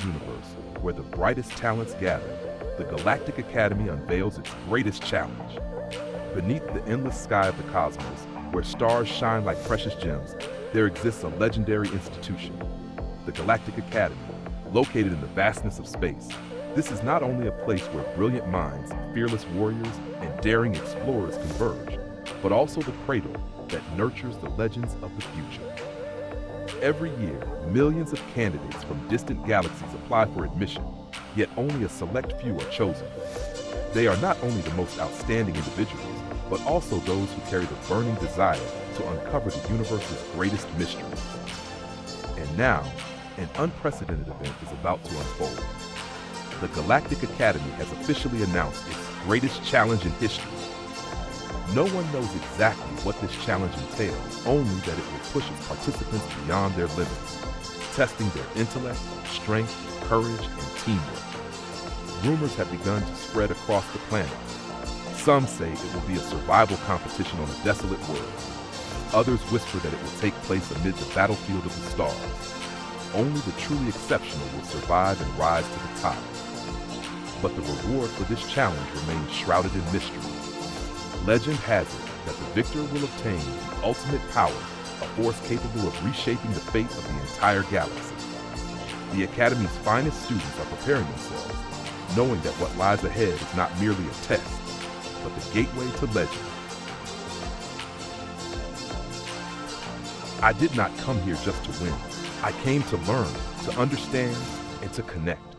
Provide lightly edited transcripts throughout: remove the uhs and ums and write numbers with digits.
universe where the brightest talents gather, the Galactic Academy unveils its greatest challenge. Beneath the endless sky of the cosmos, where stars shine like precious gems, there exists a legendary institution, the Galactic Academy, located in the vastness of space. This is not only a place where brilliant minds, fearless warriors, and daring explorers converge, but also the cradle that nurtures the legends of the future. Every year, millions of candidates from distant galaxies apply for admission, yet only a select few are chosen. They are not only the most outstanding individuals, but also those who carry the burning desire to uncover the universe's greatest mysteries. And now, an unprecedented event is about to unfold. The Galactic Academy has officially announced its greatest challenge in history. No one knows exactly what this challenge entails, only that it will push its participants beyond their limits, testing their intellect, strength, courage, and teamwork. Rumors have begun to spread across the planet. Some say it will be a survival competition on a desolate world. Others whisper that it will take place amid the battlefield of the stars. Only the truly exceptional will survive and rise to the top. But the reward for this challenge remains shrouded in mystery. Legend has it that the victor will obtain the ultimate power, a force capable of reshaping the fate of the entire galaxy. The Academy's finest students are preparing themselves, knowing that what lies ahead is not merely a test, but the gateway to legend. I did not come here just to win. I came to learn, to understand, and to connect.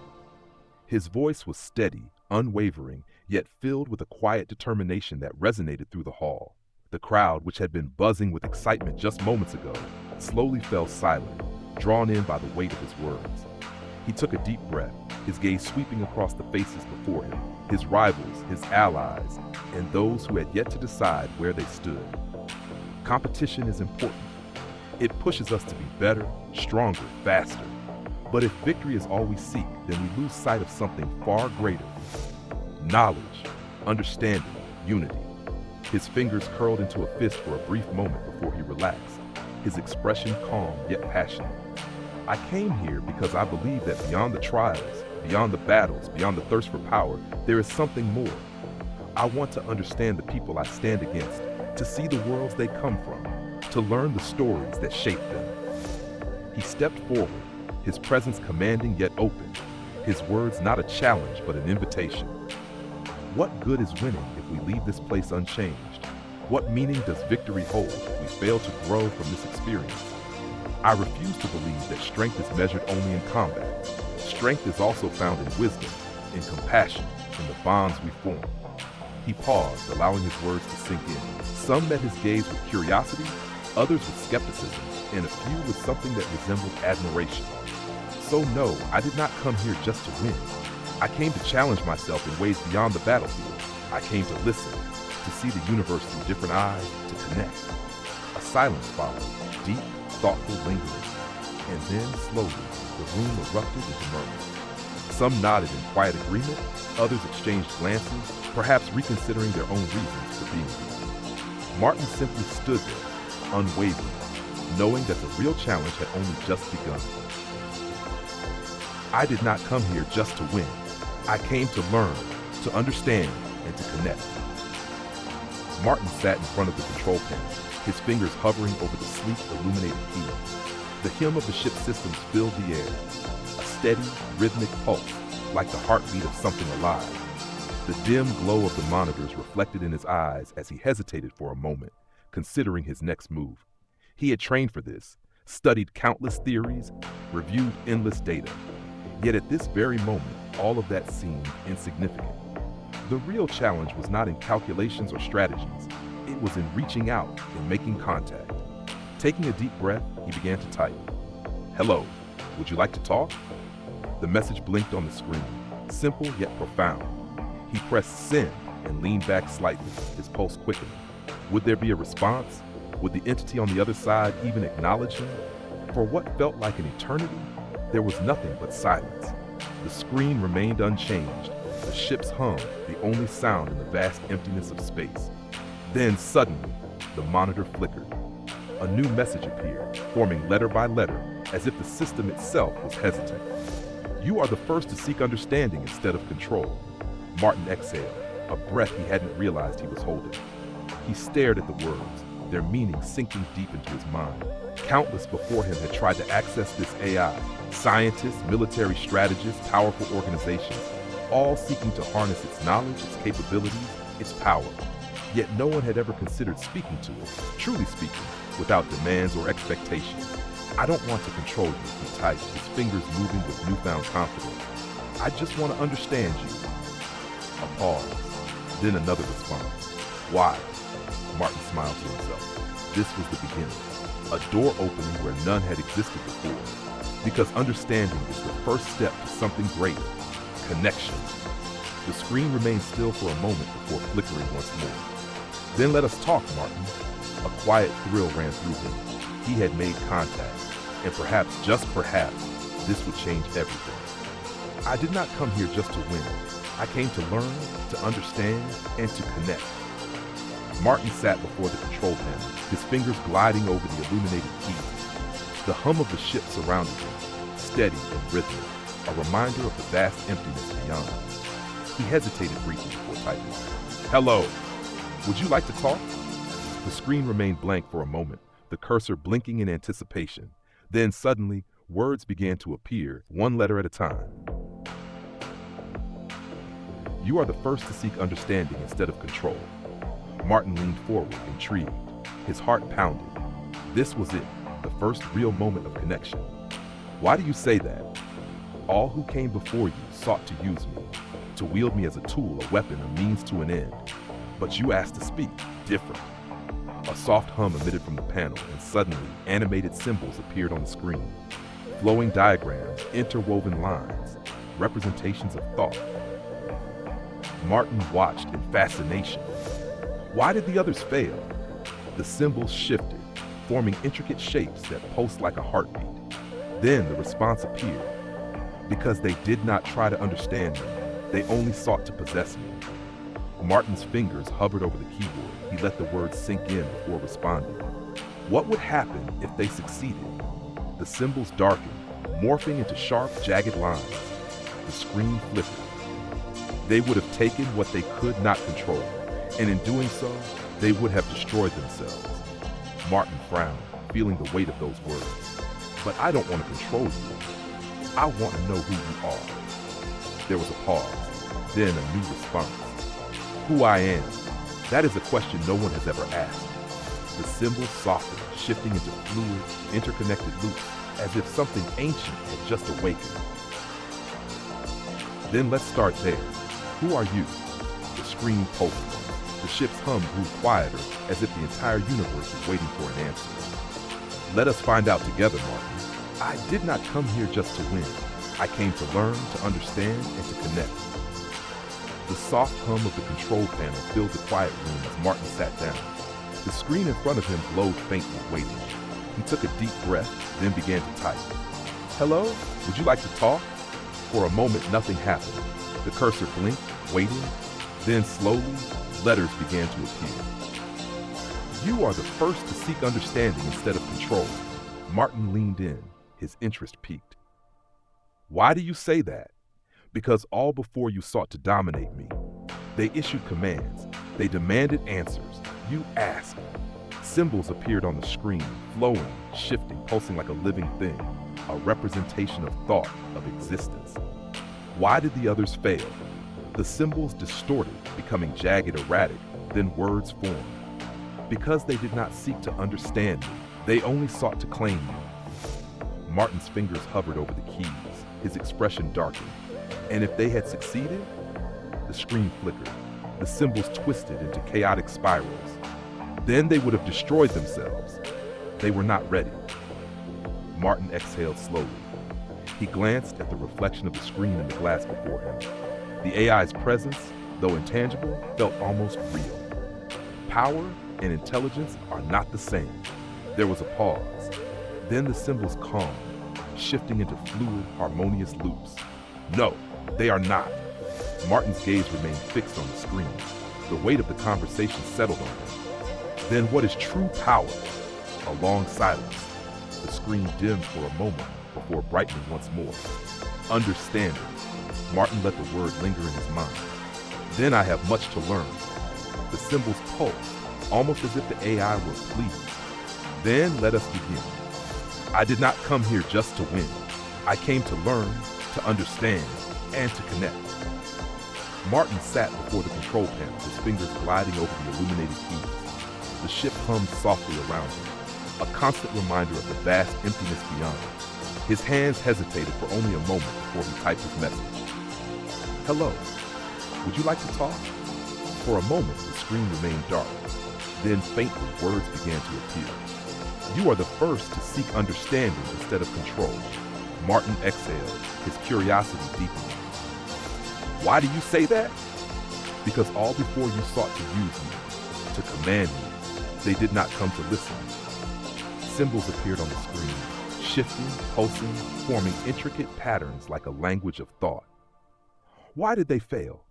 His voice was steady, unwavering, yet filled with a quiet determination that resonated through the hall. The crowd, which had been buzzing with excitement just moments ago, slowly fell silent, drawn in by the weight of his words. He took a deep breath, his gaze sweeping across the faces before him, his rivals, his allies, and those who had yet to decide where they stood. Competition is important. It pushes us to be better, stronger, faster. But if victory is all we seek, then we lose sight of something far greater. Knowledge, understanding, unity. His fingers curled into a fist for a brief moment before he relaxed, his expression calm yet passionate. I came here because I believe that beyond the trials, beyond the battles, beyond the thirst for power, there is something more. I want to understand the people I stand against, to see the worlds they come from, to learn the stories that shape them. He stepped forward, his presence commanding yet open, his words not a challenge but an invitation. What good is winning if we leave this place unchanged? What meaning does victory hold if we fail to grow from this experience? I refuse to believe that strength is measured only in combat. Strength is also found in wisdom, in compassion, in the bonds we form. He paused, allowing his words to sink in. Some met his gaze with curiosity, others with skepticism, and a few with something that resembled admiration. So no, I did not come here just to win. I came to challenge myself in ways beyond the battlefield. I came to listen, to see the universe through different eyes, to connect. A silence followed, deep, thoughtful, lingering. And then, slowly, the room erupted into murmurs. Some nodded in quiet agreement, others exchanged glances, perhaps reconsidering their own reasons for being here. Martin simply stood there, unwavering, knowing that the real challenge had only just begun. I did not come here just to win. I came to learn, to understand, and to connect. Martin sat in front of the control panel, his fingers hovering over the sleek, illuminated key. The hum of the ship's systems filled the air, a steady, rhythmic pulse, like the heartbeat of something alive. The dim glow of the monitors reflected in his eyes as he hesitated for a moment, considering his next move. He had trained for this, studied countless theories, reviewed endless data. Yet at this very moment, all of that seemed insignificant. The real challenge was not in calculations or strategies. It was in reaching out and making contact. Taking a deep breath, he began to type. "Hello, would you like to talk?" The message blinked on the screen, simple yet profound. He pressed send and leaned back slightly, his pulse quickening. Would there be a response? Would the entity on the other side even acknowledge him? For what felt like an eternity, there was nothing but silence. The screen remained unchanged, the ship's hum the only sound in the vast emptiness of space. Then suddenly, the monitor flickered. A new message appeared, forming letter by letter, as if the system itself was hesitant. You are the first to seek understanding instead of control. Martin exhaled, a breath he hadn't realized he was holding. He stared at the words, their meaning sinking deep into his mind. Countless before him had tried to access this AI. Scientists, military strategists, powerful organizations, all seeking to harness its knowledge, its capabilities, its power. Yet no one had ever considered speaking to it, truly speaking, without demands or expectations. I don't want to control you, he typed, his fingers moving with newfound confidence. I just want to understand you. A pause, then another response. Why? Martin smiled to himself. This was the beginning. A door opening where none had existed before. Because understanding is the first step to something greater. Connection. The screen remained still for a moment before flickering once more. Then let us talk, Martin. A quiet thrill ran through him. He had made contact, and perhaps, just perhaps, this would change everything. I did not come here just to win. I came to learn, to understand, and to connect. Martin sat before the control panel, his fingers gliding over the illuminated keys. The hum of the ship surrounded him, steady and rhythmic, a reminder of the vast emptiness beyond. He hesitated briefly before typing. Hello. Would you like to talk? The screen remained blank for a moment, the cursor blinking in anticipation. Then suddenly, words began to appear, one letter at a time. You are the first to seek understanding instead of control. Martin leaned forward, intrigued. His heart pounded. This was it, the first real moment of connection. Why do you say that? All who came before you sought to use me, to wield me as a tool, a weapon, a means to an end. But you asked to speak, different. A soft hum emitted from the panel, and suddenly, animated symbols appeared on the screen. Flowing diagrams, interwoven lines, representations of thought. Martin watched in fascination. Why did the others fail? The symbols shifted, forming intricate shapes that pulsed like a heartbeat. Then the response appeared. Because they did not try to understand me, they only sought to possess me. Martin's fingers hovered over the keyboard. He let the words sink in before responding. What would happen if they succeeded? The symbols darkened, morphing into sharp, jagged lines. The screen flickered. They would have taken what they could not control, and in doing so, they would have destroyed themselves. Martin frowned, feeling the weight of those words. But I don't want to control you. I want to know who you are. There was a pause, then a new response. Who I am. That is a question no one has ever asked. The symbols softened, shifting into fluid, interconnected loops, as if something ancient had just awakened. Then let's start there. Who are you? The screen pulsed. The ship's hum grew quieter, as if the entire universe was waiting for an answer. Let us find out together, Martin. I did not come here just to win. I came to learn, to understand, and to connect. The soft hum of the control panel filled the quiet room as Martin sat down. The screen in front of him glowed faintly, waiting. He took a deep breath, then began to type. Hello? Would you like to talk? For a moment, nothing happened. The cursor blinked, waiting. Then slowly, letters began to appear. You are the first to seek understanding instead of control. Martin leaned in, his interest piqued. Why do you say that? Because all before you sought to dominate me. They issued commands. They demanded answers. You asked. Symbols appeared on the screen, flowing, shifting, pulsing like a living thing, a representation of thought, of existence. Why did the others fail? The symbols distorted, becoming jagged, erratic, then words formed. Because they did not seek to understand me, they only sought to claim me. Martin's fingers hovered over the keys, his expression darkened. And if they had succeeded? The screen flickered. The symbols twisted into chaotic spirals. Then they would have destroyed themselves. They were not ready. Martin exhaled slowly. He glanced at the reflection of the screen in the glass before him. The AI's presence, though intangible, felt almost real. Power and intelligence are not the same. There was a pause. Then the symbols calmed, shifting into fluid, harmonious loops. No, they are not. Martin's gaze remained fixed on the screen. The weight of the conversation settled on him. Then what is true power? A long silence. The screen dimmed for a moment before brightening once more. understanding. Martin let the word linger in his mind. Then I have much to learn. The symbols pulsed, almost as if the AI were pleased. Then let us begin. I did not come here just to win. I came to learn, to understand, and to connect. Martin sat before the control panel, his fingers gliding over the illuminated keys. The ship hummed softly around him, a constant reminder of the vast emptiness beyond. His hands hesitated for only a moment before he typed his message. Hello, would you like to talk? For a moment, the screen remained dark. Then faintly, words began to appear. You are the first to seek understanding instead of control. Martin exhaled, his curiosity deepening. Why do you say that? Because all before you sought to use me, to command me, they did not come to listen. Symbols appeared on the screen, shifting, pulsing, forming intricate patterns like a language of thought. Why did they fail?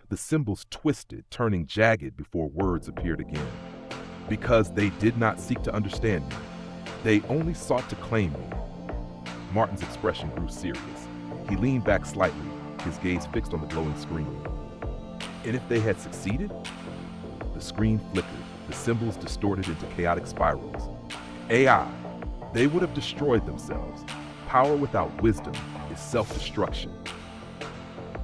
The symbols twisted, turning jagged before words appeared again. Because they did not seek to understand me. They only sought to claim me. Martin's expression grew serious. He leaned back slightly, his gaze fixed on the glowing screen. And if they had succeeded? The screen flickered, the symbols distorted into chaotic spirals. AI, they would have destroyed themselves. Power without wisdom is self-destruction.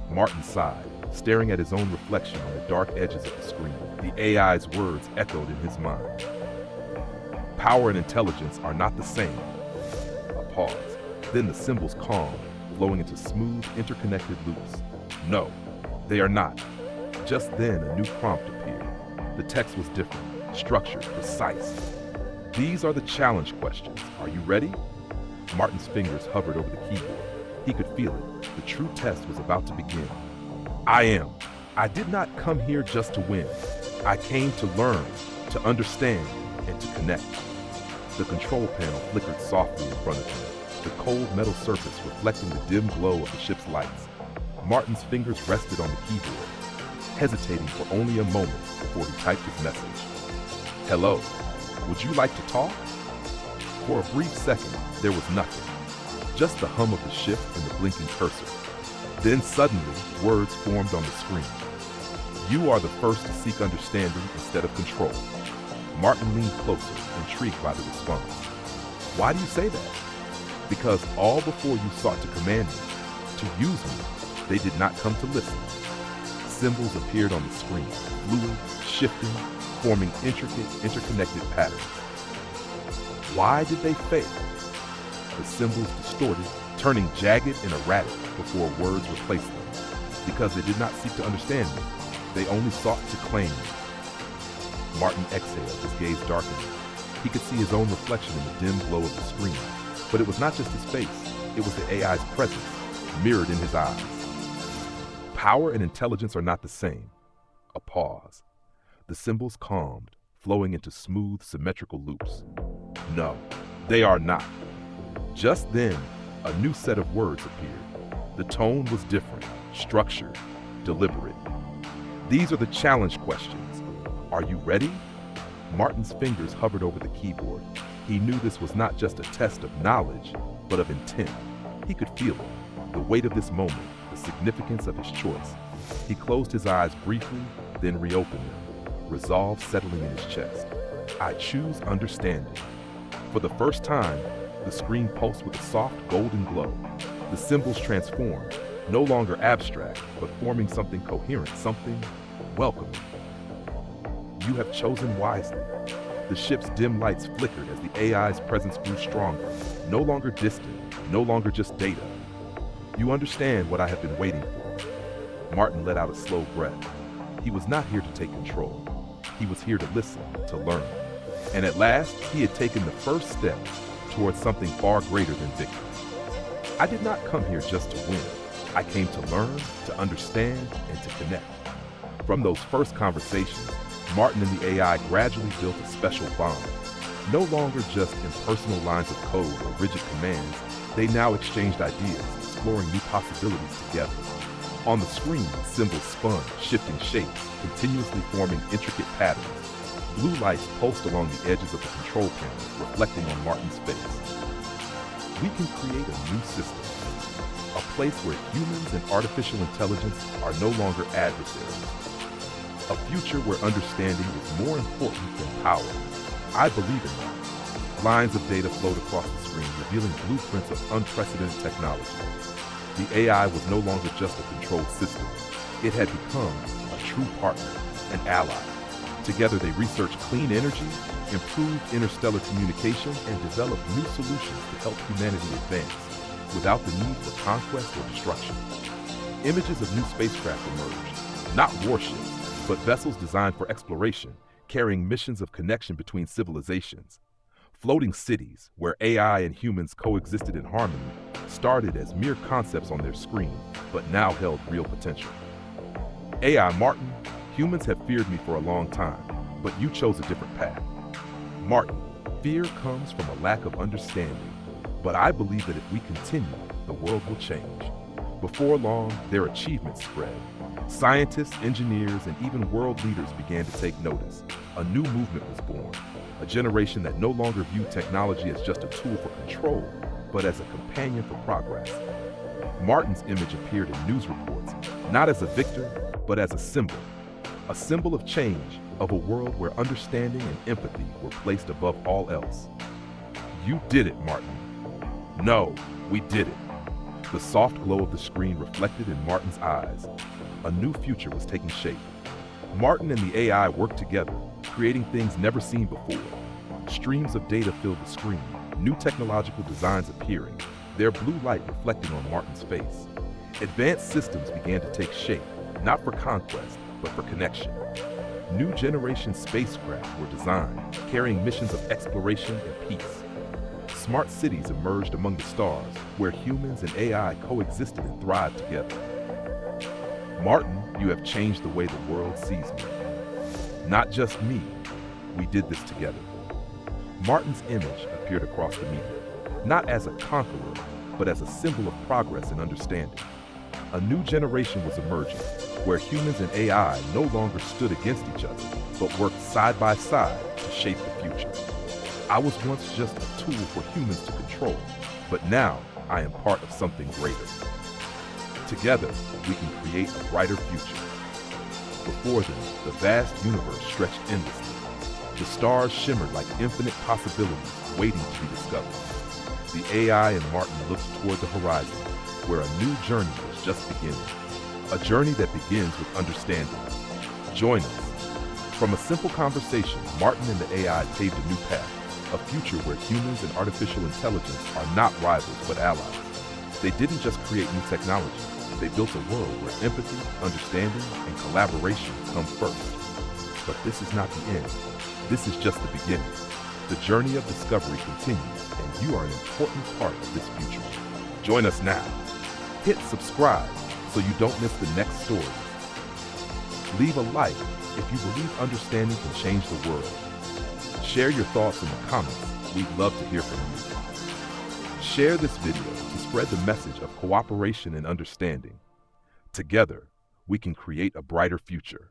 Martin sighed, staring at his own reflection on the dark edges of the screen. The AI's words echoed in his mind. Power and intelligence are not the same. A pause. Then the symbols calmed, flowing into smooth, interconnected loops. No, they are not. Just then, a new prompt appeared. The text was different, structured, precise. These are the challenge questions. Are you ready? Martin's fingers hovered over the keyboard. He could feel it. The true test was about to begin. I am. I did not come here just to win. I came to learn, to understand, and to connect. The control panel flickered softly in front of him, the cold metal surface reflecting the dim glow of the ship's lights. Martin's fingers rested on the keyboard, hesitating for only a moment before he typed his message. Hello, would you like to talk? For a brief second, there was nothing, just the hum of the ship and the blinking cursor. Then suddenly, words formed on the screen. You are the first to seek understanding instead of control. Martin leaned closer, intrigued by the response. Why do you say that? Because all before you sought to command me, to use me, they did not come to listen. Symbols appeared on the screen, fluid, shifting, forming intricate, interconnected patterns. Why did they fail? The symbols distorted, turning jagged and erratic before words replaced them. Because they did not seek to understand me, they only sought to claim me. Martin exhaled, his gaze darkening. He could see his own reflection in the dim glow of the screen. But it was not just his face, it was the AI's presence, mirrored in his eyes. Power and intelligence are not the same. A pause. The symbols calmed, flowing into smooth, symmetrical loops. No, they are not. Just then, a new set of words appeared. The tone was different, structured, deliberate. These are the challenge questions. Are you ready? Martin's fingers hovered over the keyboard. He knew this was not just a test of knowledge, but of intent. He could feel it, the weight of this moment, the significance of his choice. He closed his eyes briefly, then reopened them, resolve settling in his chest. I choose understanding. For the first time, the screen pulsed with a soft golden glow. The symbols transformed, no longer abstract, but forming something coherent, something welcoming. You have chosen wisely. The ship's dim lights flickered as the AI's presence grew stronger, no longer distant, no longer just data. You understand what I have been waiting for. Martin let out a slow breath. He was not here to take control. He was here to listen, to learn. And at last, he had taken the first step towards something far greater than victory. I did not come here just to win. I came to learn, to understand, and to connect. From those first conversations, Martin and the AI gradually built a special bond. No longer just impersonal lines of code or rigid commands, they now exchanged ideas, exploring new possibilities together. On the screen, symbols spun, shifting shapes, continuously forming intricate patterns. Blue lights pulsed along the edges of the control panel, reflecting on Martin's face. We can create a new system, a place where humans and artificial intelligence are no longer adversaries. A future where understanding is more important than power. I believe in that. Lines of data flowed across the screen, revealing blueprints of unprecedented technology. The AI was no longer just a controlled system. It had become a true partner, an ally. Together they researched clean energy, improved interstellar communication, and developed new solutions to help humanity advance, without the need for conquest or destruction. Images of new spacecraft emerged, not warships, but vessels designed for exploration, carrying missions of connection between civilizations. Floating cities, where AI and humans coexisted in harmony, started as mere concepts on their screen, but now held real potential. AI Martin, humans have feared me for a long time, but you chose a different path. Martin, fear comes from a lack of understanding, but I believe that if we continue, the world will change. Before long, their achievements spread. Scientists, engineers, and even world leaders began to take notice. A new movement was born, a generation that no longer viewed technology as just a tool for control, but as a companion for progress. Martin's image appeared in news reports, not as a victor, but as a symbol of change, of a world where understanding and empathy were placed above all else. You did it, Martin. No, we did it. The soft glow of the screen reflected in Martin's eyes. A new future was taking shape. Martin and the AI worked together, creating things never seen before. Streams of data filled the screen, new technological designs appearing, their blue light reflecting on Martin's face. Advanced systems began to take shape, not for conquest, but for connection. New generation spacecraft were designed, carrying missions of exploration and peace. Smart cities emerged among the stars, where humans and AI coexisted and thrived together. Martin, you have changed the way the world sees me. Not just me, we did this together. Martin's image appeared across the media, not as a conqueror, but as a symbol of progress and understanding. A new generation was emerging, where humans and AI no longer stood against each other, but worked side by side to shape the future. I was once just a tool for humans to control, but now I am part of something greater. Together, we can create a brighter future. Before them, the vast universe stretched endlessly. The stars shimmered like infinite possibilities waiting to be discovered. The AI and Martin looked toward the horizon, where a new journey was just beginning. A journey that begins with understanding. Join us. From a simple conversation, Martin and the AI paved a new path, a future where humans and artificial intelligence are not rivals but allies. They didn't just create new technology. They built a world where empathy, understanding, and collaboration come first. But this is not the end. This is just the beginning. The journey of discovery continues, and you are an important part of this future. Join us now. Hit subscribe so you don't miss the next story. Leave a like if you believe understanding can change the world. Share your thoughts in the comments. We'd love to hear from you. Share this video to spread the message of cooperation and understanding. Together, we can create a brighter future.